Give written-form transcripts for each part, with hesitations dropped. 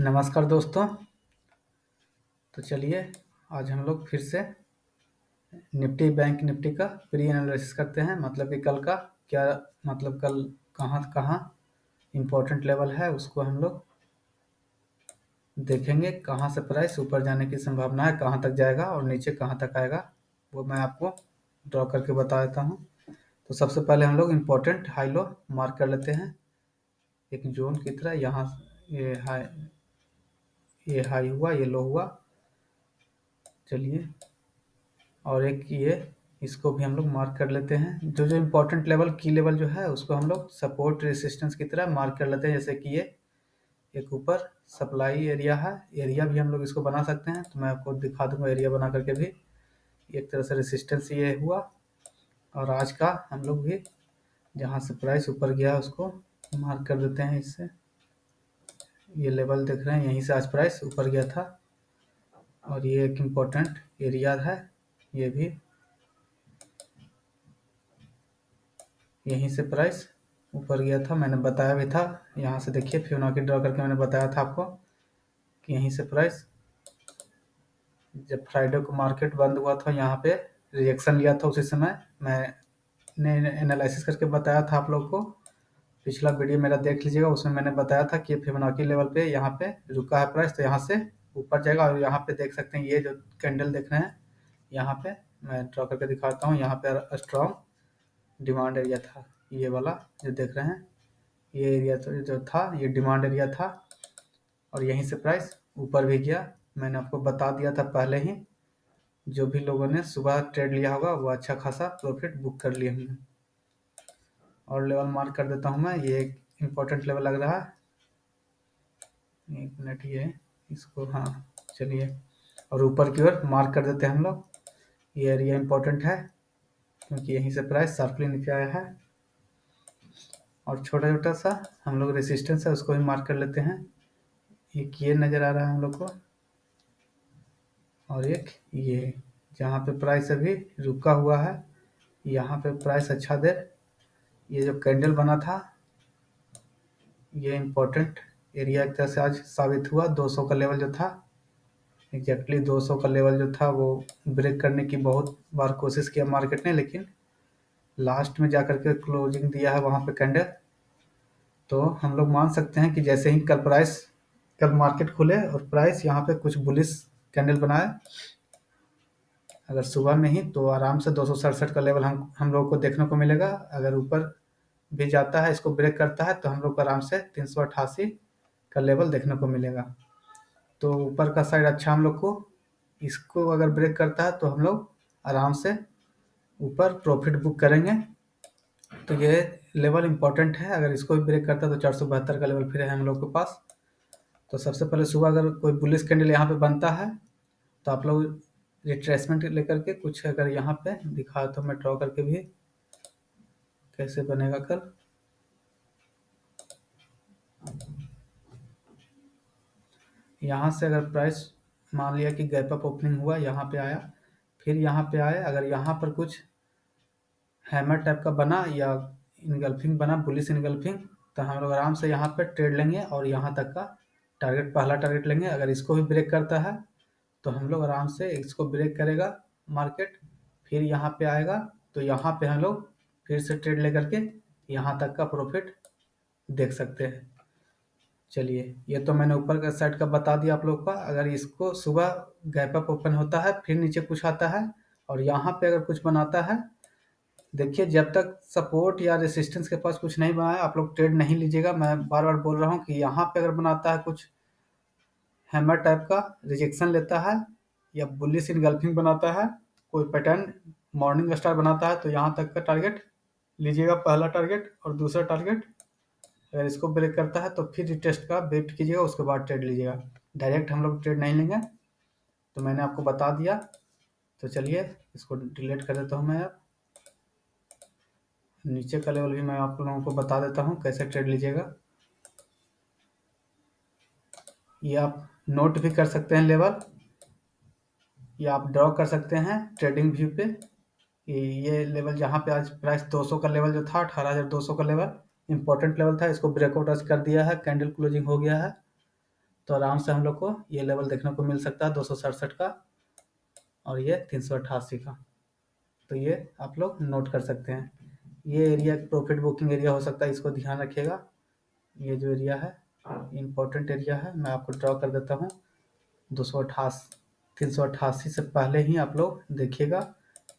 नमस्कार दोस्तों। तो चलिए आज हम लोग फिर से निफ्टी बैंक निफ्टी का प्री एनालिसिस करते हैं। मतलब कि कल का क्या, मतलब कल कहाँ कहाँ इम्पोर्टेंट लेवल है उसको हम लोग देखेंगे। कहाँ से प्राइस ऊपर जाने की संभावना है, कहाँ तक जाएगा और नीचे कहाँ तक आएगा, वो मैं आपको ड्रॉ करके बता देता हूँ। तो सबसे पहले हम लोग इम्पोर्टेंट हाई लो मार्क कर लेते हैं एक जोन की तरह। यहाँ ये हाई हुआ, ये लो हुआ। चलिए, और एक ये इसको भी हम लोग मार्क कर लेते हैं। जो जो इम्पोर्टेंट लेवल की लेवल जो है उसको हम लोग सपोर्ट रेसिस्टेंस की तरह मार्क कर लेते हैं। जैसे कि ये एक ऊपर सप्लाई एरिया है, एरिया भी हम लोग इसको बना सकते हैं। तो मैं आपको दिखा दूंगा एरिया बना करके भी। एक तरह से रेसिस्टेंस ये हुआ। और आज का हम लोग भी जहाँ से प्राइस ऊपर गया उसको मार्क कर देते हैं इससे। ये लेवल देख रहे हैं, यहीं से आज प्राइस ऊपर गया था। और ये एक इम्पोर्टेंट एरिया है, ये भी यहीं से प्राइस ऊपर गया था। मैंने बताया भी था, यहाँ से देखिए फिबोनाची ड्रॉ करके मैंने बताया था आपको कि यहीं से प्राइस, जब फ्राइडे को मार्केट बंद हुआ था यहाँ पे रिएक्शन लिया था, उसी समय मैंने एनालिसिस करके बताया था आप लोग को। पिछला वीडियो मेरा देख लीजिएगा, उसमें मैंने बताया था कि फिबोनाची लेवल पे यहाँ पे रुका है प्राइस, तो यहाँ से ऊपर जाएगा। और यहाँ पे देख सकते हैं ये जो कैंडल देख रहे हैं, यहाँ पे मैं ड्रॉ करके दिखाता हूँ। यहाँ पे स्ट्रॉन्ग डिमांड एरिया था, ये वाला जो देख रहे हैं, ये एरिया तो जो था ये डिमांड एरिया था। और यहीं से प्राइस ऊपर भी गया। मैंने आपको बता दिया था पहले ही। जो भी लोगों ने सुबह ट्रेड लिया होगा वो अच्छा खासा प्रॉफिट बुक कर लिए होंगे। और लेवल मार्क कर देता हूँ मैं, ये एक इम्पोर्टेंट लेवल लग रहा है। एक मिनट, ये इसको, हाँ चलिए, और ऊपर की ओर मार्क कर देते हैं हम लोग। ये एरिया इम्पोर्टेंट है क्योंकि यहीं से प्राइस शार्पली नीचे आया है। और छोटा छोटा सा हम लोग रेसिस्टेंस है उसको भी मार्क कर लेते हैं। एक ये नज़र आ रहा है हम लोग को, और एक ये जहाँ पे प्राइस अभी रुका हुआ है, यहाँ पे प्राइस अच्छा देर ये जो कैंडल बना था, ये इम्पोर्टेंट एरिया एक तरह से आज साबित हुआ। 200 का लेवल जो था, एग्जैक्टली 200 का लेवल जो था वो ब्रेक करने की बहुत बार कोशिश किया मार्केट ने, लेकिन लास्ट में जाकर के क्लोजिंग दिया है वहाँ पे कैंडल। तो हम लोग मान सकते हैं कि जैसे ही कल मार्केट खुले और प्राइस यहाँ पे कुछ बुलिश कैंडल बनाए, अगर सुबह में ही, तो आराम से 267 का लेवल हम लोग को देखने को मिलेगा। अगर ऊपर भी जाता है, इसको ब्रेक करता है, तो हम लोग को आराम से 388 का लेवल देखने को मिलेगा। तो ऊपर का साइड अच्छा हम लोग को, इसको अगर ब्रेक करता है तो हम लोग आराम से ऊपर प्रॉफिट बुक करेंगे। तो ये लेवल इम्पोर्टेंट है। अगर इसको भी ब्रेक करता है तो 472 का लेवल फिर है हम लोग के पास। तो सबसे पहले सुबह अगर कोई बुलिश कैंडल यहाँ पे बनता है तो आप लोग रिट्रेसमेंट लेकर के कुछ, अगर यहाँ पे दिखा तो मैं ड्रॉ करके भी कैसे बनेगा कल। यहाँ से अगर प्राइस मान लिया कि गैप अप ओपनिंग हुआ, यहाँ पे आया, फिर यहाँ पे आया, अगर यहाँ पर कुछ हैमर टाइप का बना या इनगल्फिंग बना, बुलिश इनगल्फिंग, तो हम लोग आराम से यहाँ पे ट्रेड लेंगे और यहाँ तक का टारगेट, पहला टारगेट लेंगे। अगर इसको भी ब्रेक करता है तो हम लोग आराम से, इसको ब्रेक करेगा मार्केट, फिर यहाँ पे आएगा, तो यहाँ पे हम लोग फिर से ट्रेड लेकर के यहाँ तक का प्रॉफिट देख सकते हैं। चलिए, ये तो मैंने ऊपर का साइड का बता दिया आप लोग का। अगर इसको सुबह गैप अप ओपन होता है, फिर नीचे कुछ आता है और यहाँ पे अगर कुछ बनाता है, देखिए जब तक सपोर्ट या रेसिस्टेंस के पास कुछ नहीं बना है आप लोग ट्रेड नहीं लीजिएगा। मैं बार बार बोल रहा हूँ कि यहाँ पे अगर बनाता है कुछ हैमर टाइप का, रिजेक्शन लेता है या बुलिश इनगल्फिंग बनाता है, कोई पैटर्न मॉर्निंग स्टार बनाता है, तो यहाँ तक का टारगेट लीजिएगा, पहला टारगेट। और दूसरा टारगेट अगर इसको ब्रेक करता है तो फिर रिटेस्ट का वेट कीजिएगा, उसके बाद ट्रेड लीजिएगा। डायरेक्ट हम लोग ट्रेड नहीं लेंगे। तो मैंने आपको बता दिया। तो चलिए इसको डिलीट कर देता हूँ मैं। अब नीचे का लेवल भी मैं आप लोगों को बता देता हूँ कैसे ट्रेड लीजिएगा। ये आप नोट भी कर सकते हैं लेवल, या आप ड्रॉ कर सकते हैं ट्रेडिंग व्यू पे कि ये लेवल जहाँ पे आज प्राइस 200 का लेवल जो था, 18,200 का लेवल इंपॉर्टेंट लेवल था, इसको ब्रेकआउट आज कर दिया है, कैंडल क्लोजिंग हो गया है। तो आराम से हम लोग को ये लेवल देखने को मिल सकता है 267 का और ये 388 का। तो ये आप लोग नोट कर सकते हैं। ये एरिया प्रॉफिट बुकिंग एरिया हो सकता है, इसको ध्यान रखिएगा। ये जो एरिया है इम्पोर्टेंट एरिया है, मैं आपको ड्रॉ कर देता हूँ। 388 से पहले ही आप लोग देखिएगा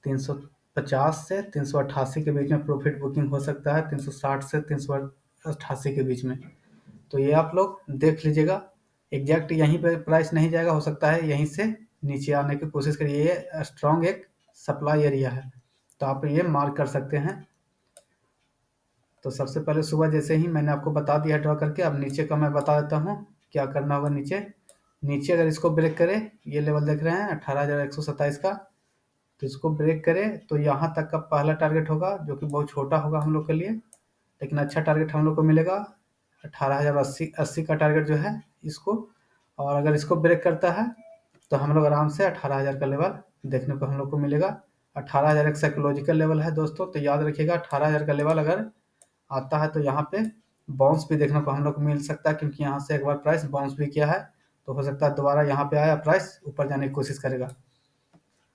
350 से 388 के बीच में प्रॉफिट बुकिंग हो सकता है, 360 से 388 के बीच में। तो ये आप लोग देख लीजिएगा। एग्जैक्ट यहीं पे प्राइस नहीं जाएगा, हो सकता है यहीं से नीचे आने की कोशिश करिए। ये स्ट्रॉन्ग एक सप्लाई एरिया है, तो आप ये मार्क कर सकते हैं। तो सबसे पहले सुबह जैसे ही मैंने आपको बता दिया ड्रॉ करके, अब नीचे का मैं बता देता हूँ क्या करना होगा। नीचे नीचे अगर इसको ब्रेक करे, ये लेवल देख रहे हैं 18,127 का, तो इसको ब्रेक करे तो यहाँ तक का पहला टारगेट होगा, जो कि बहुत छोटा होगा हम लोग के लिए, लेकिन अच्छा टारगेट हम लोग को मिलेगा 18,080 का टारगेट जो है इसको। और अगर इसको ब्रेक करता है तो हम लोग आराम से 18,000 का लेवल देखने को हम लोग को मिलेगा। 18,000 एक साइकोलॉजिकल लेवल है दोस्तों, तो याद रखिएगा 18,000 का लेवल अगर आता है तो यहाँ पे बाउंस भी देखने को हम लोग को मिल सकता है, क्योंकि यहाँ से एक बार प्राइस बाउंस भी किया है, तो हो सकता है दोबारा यहाँ पे आया प्राइस ऊपर जाने की कोशिश करेगा।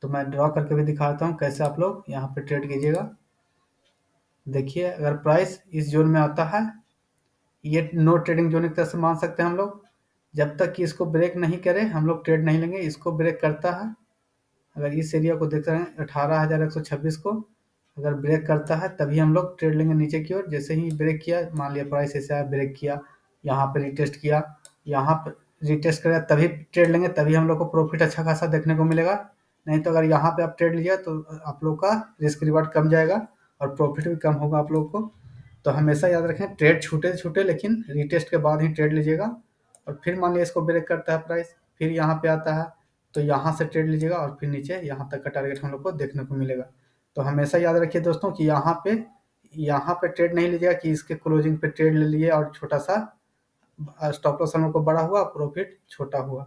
तो मैं ड्रॉ करके भी दिखाता हूँ कैसे आप लोग यहाँ पे ट्रेड कीजिएगा। देखिए अगर प्राइस इस जोन में आता है, ये नो ट्रेडिंग जोन की तरह से मान सकते हैं हम लोग। जब तक कि इसको ब्रेक नहीं करे हम लोग ट्रेड नहीं लेंगे। इसको ब्रेक करता है, अगर इस एरिया को देख रहे हैं 18,126 को अगर ब्रेक करता है तभी हम लोग ट्रेड लेंगे नीचे की ओर। जैसे ही ब्रेक किया, मान लिया प्राइस ऐसे आया, ब्रेक किया, यहाँ पे रिटेस्ट किया, यहाँ पर रिटेस्ट करेगा तभी ट्रेड लेंगे, तभी हम लोग को प्रॉफिट अच्छा खासा देखने को मिलेगा। नहीं तो अगर यहाँ पे आप ट्रेड लीजिए तो आप लोग का रिस्क रिवार्ड कम जाएगा और प्रॉफिट भी कम होगा आप लोग को। तो हमेशा याद रखें ट्रेड छूटे छूटे, लेकिन रिटेस्ट के बाद ही ट्रेड लीजिएगा। और फिर मान लिया इसको ब्रेक करता है प्राइस, फिर यहाँ पे आता है तो यहाँ से ट्रेड लीजिएगा और फिर नीचे यहाँ तक का टारगेट हम लोग को देखने को मिलेगा। तो हमेशा याद रखिए दोस्तों कि यहाँ पे ट्रेड नहीं लीजिएगा कि इसके क्लोजिंग पे ट्रेड ले लिए और छोटा सा स्टॉप लॉस हम लोग को बड़ा हुआ, प्रॉफिट छोटा हुआ।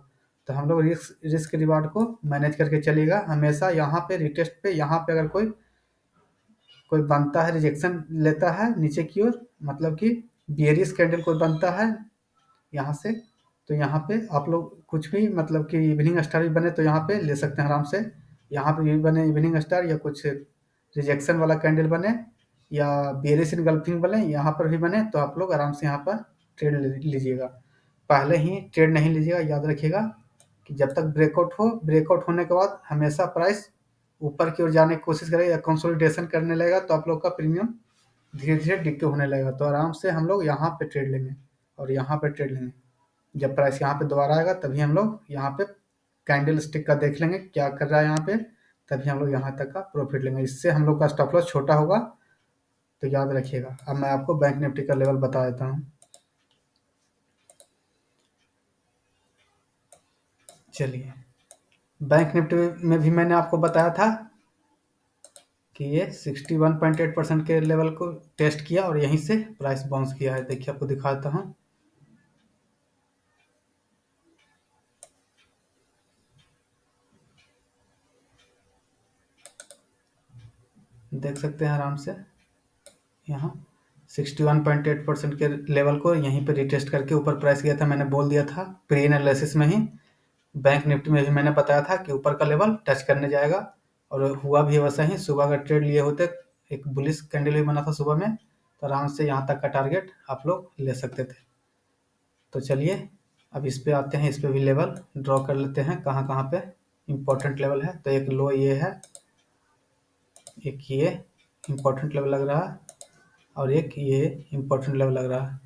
तो हम लोग रिस्क रिवार्ड को मैनेज करके चलिएगा हमेशा। यहाँ पे रिटेस्ट पे, यहाँ पे अगर कोई कोई बनता है, रिजेक्शन लेता है नीचे की ओर, मतलब कि बियरिश कैंडल कोई बनता है यहाँ से, तो यहाँ पे आप लोग कुछ भी, मतलब कि इवनिंग स्टार भी बने तो यहाँ पे ले सकते हैं आराम से। यहाँ पे भी बने इवनिंग स्टार या कुछ रिजेक्शन वाला कैंडल बने या बियरिश इनगल्फिंग बने, यहाँ पर भी बने तो आप लोग आराम से यहाँ पर ट्रेड लीजिएगा। पहले ही ट्रेड नहीं लीजिएगा, याद रखिएगा कि जब तक ब्रेकआउट हो, ब्रेकआउट होने के बाद हमेशा प्राइस ऊपर की ओर जाने की कोशिश करेगा या कंसोलिडेशन करने लगेगा तो आप लोग का प्रीमियम धीरे धीरे डिक्टे होने लगेगा। तो आराम से हम लोग यहाँ पे ट्रेड लेंगे और यहाँ पे ट्रेड लेंगे। जब प्राइस यहाँ पे दोबारा आएगा तभी हम लोग यहाँ पे कैंडल स्टिक का देख लेंगे क्या कर रहा है यहाँ पे, तभी हम लोग यहाँ तक का प्रॉफिट लेंगे। इससे हम लोग का स्टॉप लॉस छोटा होगा, तो याद रखिएगा। अब मैं आपको बैंक निफ्टी का लेवल बता देता हूँ। चलिए, बैंक निफ्टी में भी मैंने आपको बताया था कि ये 61.8% के लेवल को टेस्ट किया और यहीं से प्राइस बाउंस किया है। देखिए आपको दिखाता हूँ। देख सकते हैं आराम से यहाँ 61.8% के लेवल को यहीं पे रिटेस्ट करके ऊपर प्राइस गया था। मैंने बोल दिया था प्री एनालिसिस में ही, बैंक निफ्टी में भी मैंने बताया था कि ऊपर का लेवल टच करने जाएगा और हुआ भी वैसा ही। सुबह का ट्रेड लिए होते, एक बुलिश कैंडल भी बना था सुबह में, तो आराम से यहाँ तक का टारगेट आप लोग ले सकते थे। तो चलिए अब इस पे आते हैं, इस पे भी लेवल ड्रॉ कर लेते हैं कहाँ कहाँ पे इम्पोर्टेंट लेवल है। तो एक लो ये है, एक ये इम्पोर्टेंट लेवल लग रहा है और एक ये इम्पोर्टेंट लेवल लग रहा है।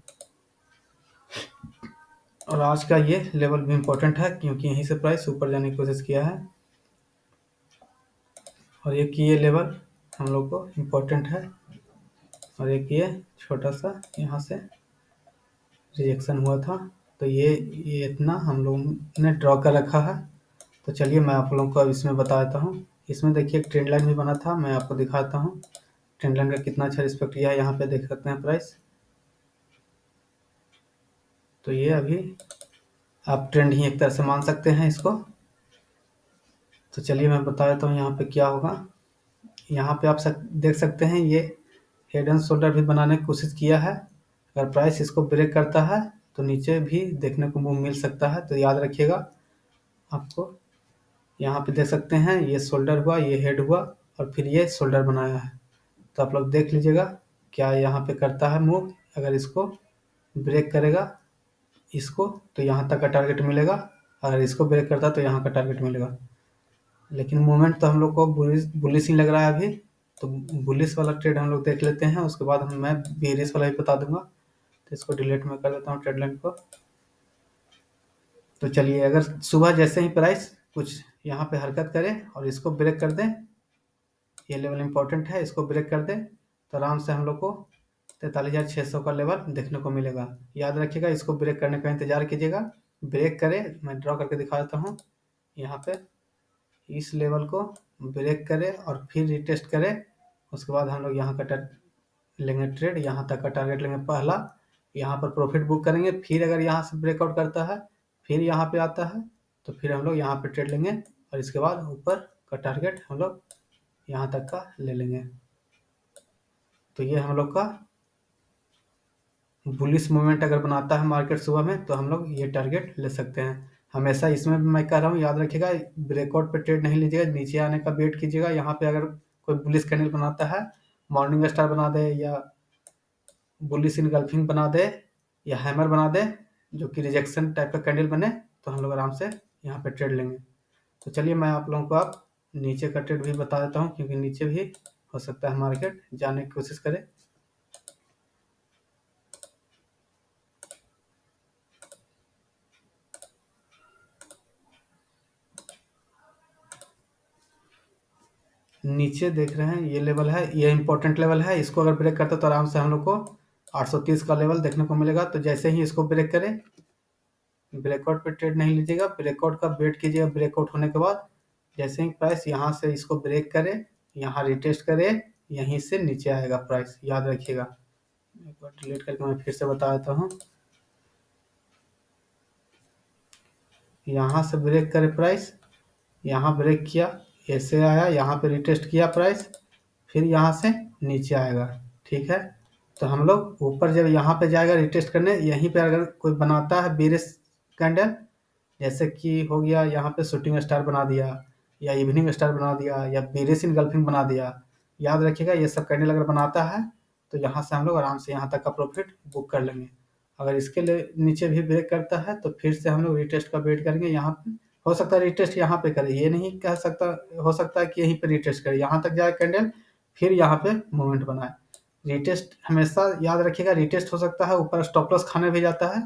और आज का ये लेवल भी इम्पोर्टेंट है क्योंकि यहीं से प्राइस ऊपर जाने की कोशिश किया है। और एक ये लेवल हम लोग को इम्पोर्टेंट है और एक ये छोटा सा यहाँ से रिजेक्शन हुआ था। तो ये इतना हम लोग ने ड्रॉ कर रखा है। तो चलिए मैं आप लोगों को अब इसमें बता देता हूँ। इसमें देखिए एक ट्रेंड लाइन भी बना था, मैं आपको दिखाता हूँ ट्रेंड लाइन का कितना अच्छा रिस्पेक्ट किया है। यहाँ पे देख सकते हैं प्राइस, तो ये अभी आप ट्रेंड ही एक तरह से मान सकते हैं इसको। तो चलिए मैं बता देता हूँ यहाँ पे क्या होगा। यहाँ पे आप देख सकते हैं ये हेड एंड शोल्डर भी बनाने की कोशिश किया है। अगर प्राइस इसको ब्रेक करता है तो नीचे भी देखने को मूव मिल सकता है, तो याद रखिएगा। आपको यहाँ पे देख सकते हैं, ये शोल्डर हुआ, ये हेड हुआ और फिर ये शोल्डर बनाया है। तो आप लोग देख लीजिएगा क्या यहाँ पे करता है मूव। अगर इसको ब्रेक करेगा इसको, तो यहाँ तक का टारगेट मिलेगा। अगर इसको ब्रेक करता है तो यहाँ का टारगेट मिलेगा। लेकिन मूवमेंट तो हम लोग को बुलिश ही लग रहा है अभी, तो बुलिश वाला ट्रेड हम लोग देख लेते हैं, उसके बाद मैं बेरिश वाला भी बता दूंगा। तो इसको डिलीट में कर देता हूँ ट्रेड लाइन को। तो चलिए, अगर सुबह जैसे ही प्राइस कुछ यहाँ पे हरकत करे और इसको ब्रेक कर दें, ये लेवल इंपॉर्टेंट है, इसको ब्रेक कर दें, तो आराम से हम लोग को 43,600 का लेवल देखने को मिलेगा। याद रखिएगा, इसको ब्रेक करने का इंतजार कीजिएगा। ब्रेक करे, मैं ड्रॉ करके दिखा देता हूँ। यहाँ पे इस लेवल को ब्रेक करे और फिर रिटेस्ट करे, उसके बाद हम लोग यहाँ का लेंगे ट्रेड, यहाँ तक का टारगेट लेंगे पहला, यहाँ पर प्रॉफिट बुक करेंगे। फिर अगर यहाँ से ब्रेकआउट करता है, फिर यहाँ पे आता है, तो फिर हम लोग यहाँ पे ट्रेड लेंगे और इसके बाद ऊपर का टारगेट हम लोग यहाँ तक का ले लेंगे। तो ये हम लोग का बुलिश मूवमेंट अगर बनाता है मार्केट सुबह में, तो हम लोग ये टारगेट ले सकते हैं। हमेशा इसमें भी मैं कह रहा हूँ, याद रखिएगा, ब्रेकआउट पे ट्रेड नहीं लीजिएगा, नीचे आने का वेट कीजिएगा। यहाँ पे अगर कोई बुलिश कैंडल बनाता है, मॉर्निंग स्टार बना दे या बुलिश इनगल्फिंग बना दे या हैमर बना दे, जो कि रिजेक्शन टाइप का कैंडल बने, तो हम लोग आराम से यहाँ पे ट्रेड लेंगे। तो चलिए, मैं आप लोगों को अब नीचे का ट्रेड भी बता देता हूँ, क्योंकि नीचे भी हो सकता है मार्केट जाने की कोशिश करे। नीचे देख रहे हैं, ये लेवल है, ये इंपॉर्टेंट लेवल है। इसको अगर ब्रेक करता है तो आराम से हम लोग को 830 का लेवल देखने को मिलेगा। तो जैसे ही इसको ब्रेक करें, ब्रेकआउट पे ट्रेड नहीं लीजिएगा, ब्रेकआउट का वेट कीजिएगा। ब्रेकआउट होने के बाद जैसे ही प्राइस यहाँ से इसको ब्रेक करे, यहाँ रिटेस्ट करे, यहीं से नीचे आएगा प्राइस, याद रखिएगा। एक बार डिलीट करके मैं फिर से बता देता हूँ। यहाँ से ब्रेक करे प्राइस, यहाँ ब्रेक किया, ऐसे आया, यहाँ पे रिटेस्ट किया प्राइस, फिर यहाँ से नीचे आएगा। ठीक है, तो हम लोग ऊपर जब यहाँ पे जाएगा रिटेस्ट करने, यहीं पे अगर कोई बनाता है बेरिश कैंडल, जैसे कि हो गया यहाँ पे शूटिंग स्टार बना दिया या इवनिंग स्टार बना दिया या बेरिश इनगल्फिंग बना दिया, याद रखिएगा, ये सब कैंडल अगर बनाता है तो यहाँ से हम लोग आराम से यहाँ तक का प्रॉफिट बुक कर लेंगे। अगर इसके लिए नीचे भी ब्रेक करता है तो फिर से हम लोग रिटेस्ट का वेट करेंगे। यहाँ पे हो सकता है रिटेस्ट यहाँ पे करे, ये नहीं कह सकता, हो सकता है कि यहीं पे रिटेस्ट करे, यहाँ तक जाए कैंडल, फिर यहाँ पे मूवमेंट बनाए। रिटेस्ट हमेशा याद रखिएगा, रिटेस्ट हो सकता है ऊपर स्टॉप लॉस खाने भी जाता है।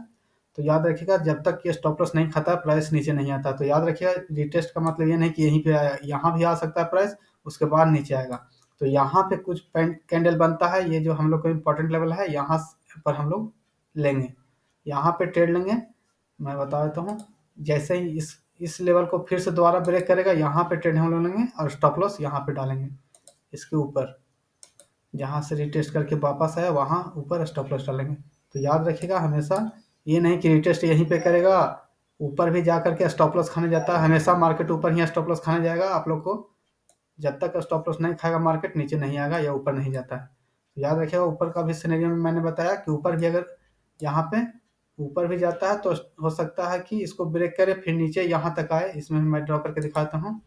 तो याद रखिएगा, जब तक ये स्टॉप लॉस नहीं खाता प्राइस नीचे नहीं आता। तो याद रखिएगा, रिटेस्ट का मतलब ये नहीं कि यहीं पे आया, यहाँ भी आ सकता है प्राइस, उसके बाद नीचे आएगा। तो यहाँ पे कुछ कैंडल बनता है, ये जो हम लोग का इंपॉर्टेंट लेवल है, यहाँ पर हम लोग लेंगे, यहाँ पे ट्रेड लेंगे। मैं बता देता हूँ, जैसे ही इस लेवल को फिर से दोबारा ब्रेक करेगा, यहाँ पे ट्रेड हम लोग लेंगे और स्टॉप लॉस यहाँ पे डालेंगे, इसके ऊपर जहाँ से रिटेस्ट करके वापस आया वहाँ ऊपर स्टॉप लॉस डालेंगे। तो याद रखिएगा, हमेशा ये नहीं कि रिटेस्ट यहीं पे करेगा, ऊपर भी जा करके स्टॉप लॉस खाने जाता है। हमेशा मार्केट ऊपर ही स्टॉप लॉस खाने जाएगा। आप लोग को जब तक स्टॉप लॉस नहीं खाएगा मार्केट, नीचे नहीं आएगा या ऊपर नहीं जाता है। तो याद रखिएगा, ऊपर का भी सिनेरियो में मैंने बताया कि ऊपर भी अगर यहाँ पे ऊपर भी जाता है तो हो सकता है कि इसको ब्रेक करे फिर नीचे यहाँ तक आए। इसमें मैं ड्रॉ करके दिखाता हूँ।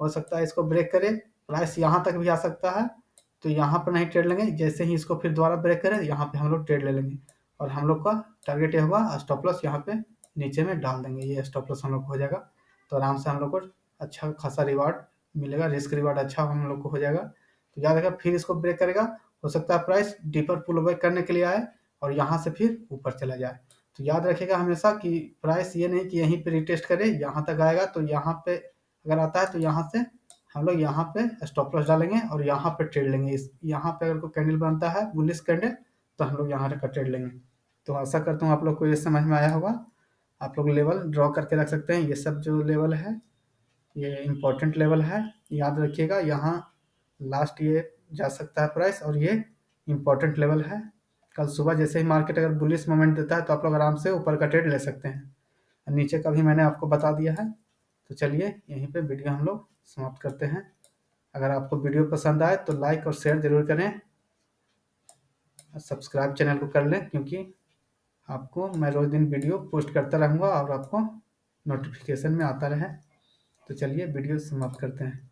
हो सकता है इसको ब्रेक करे, प्राइस यहाँ तक भी आ सकता है, तो यहाँ पर नहीं ट्रेड लेंगे। जैसे ही इसको फिर दोबारा ब्रेक करे, यहाँ पे हम लोग ट्रेड ले लेंगे और हम लोग का टारगेट ये होगा, स्टॉप लॉस यहाँ पे नीचे में डाल देंगे, ये स्टॉप लॉस हम लोग को हो जाएगा। तो आराम से हम लोग को अच्छा खासा रिवार्ड मिलेगा, रिस्क रिवार्ड अच्छा हम लोग को हो जाएगा। तो याद रखिएगा, फिर इसको ब्रेक करेगा, हो सकता है प्राइस डीपर पुल बैक करने के लिए आए और यहाँ से फिर ऊपर चला जाए। तो याद रखिएगा हमेशा कि प्राइस ये नहीं कि यहीं पे रिटेस्ट करे, यहाँ तक आएगा तो यहाँ पे अगर आता है तो यहाँ से हम लोग यहाँ पे स्टॉप लॉस डालेंगे और यहाँ पे ट्रेड लेंगे। इस यहाँ पे अगर कोई कैंडल बनता है बुलिश कैंडल, तो हम लोग यहाँ का ट्रेड लेंगे। तो आशा करता हूँ आप लोग को ये समझ में आया होगा। आप लोग लेवल ड्रॉ करके रख सकते हैं। ये सब जो लेवल है ये इम्पोर्टेंट लेवल है, याद रखिएगा। यहाँ लास्ट ये जा सकता है प्राइस और ये इम्पोर्टेंट लेवल है। कल सुबह जैसे ही मार्केट अगर बुलिश मोमेंट देता है तो आप लोग आराम से ऊपर का ट्रेड ले सकते हैं। नीचे का भी मैंने आपको बता दिया है। तो चलिए, यहीं पे वीडियो हम लोग समाप्त करते हैं। अगर आपको वीडियो पसंद आए तो लाइक और शेयर ज़रूर करें, सब्सक्राइब चैनल को कर लें, क्योंकि आपको मैं रोज़ दिन वीडियो पोस्ट करता रहूँगा और आपको नोटिफिकेशन में आता रहे। तो चलिए वीडियो समाप्त करते हैं।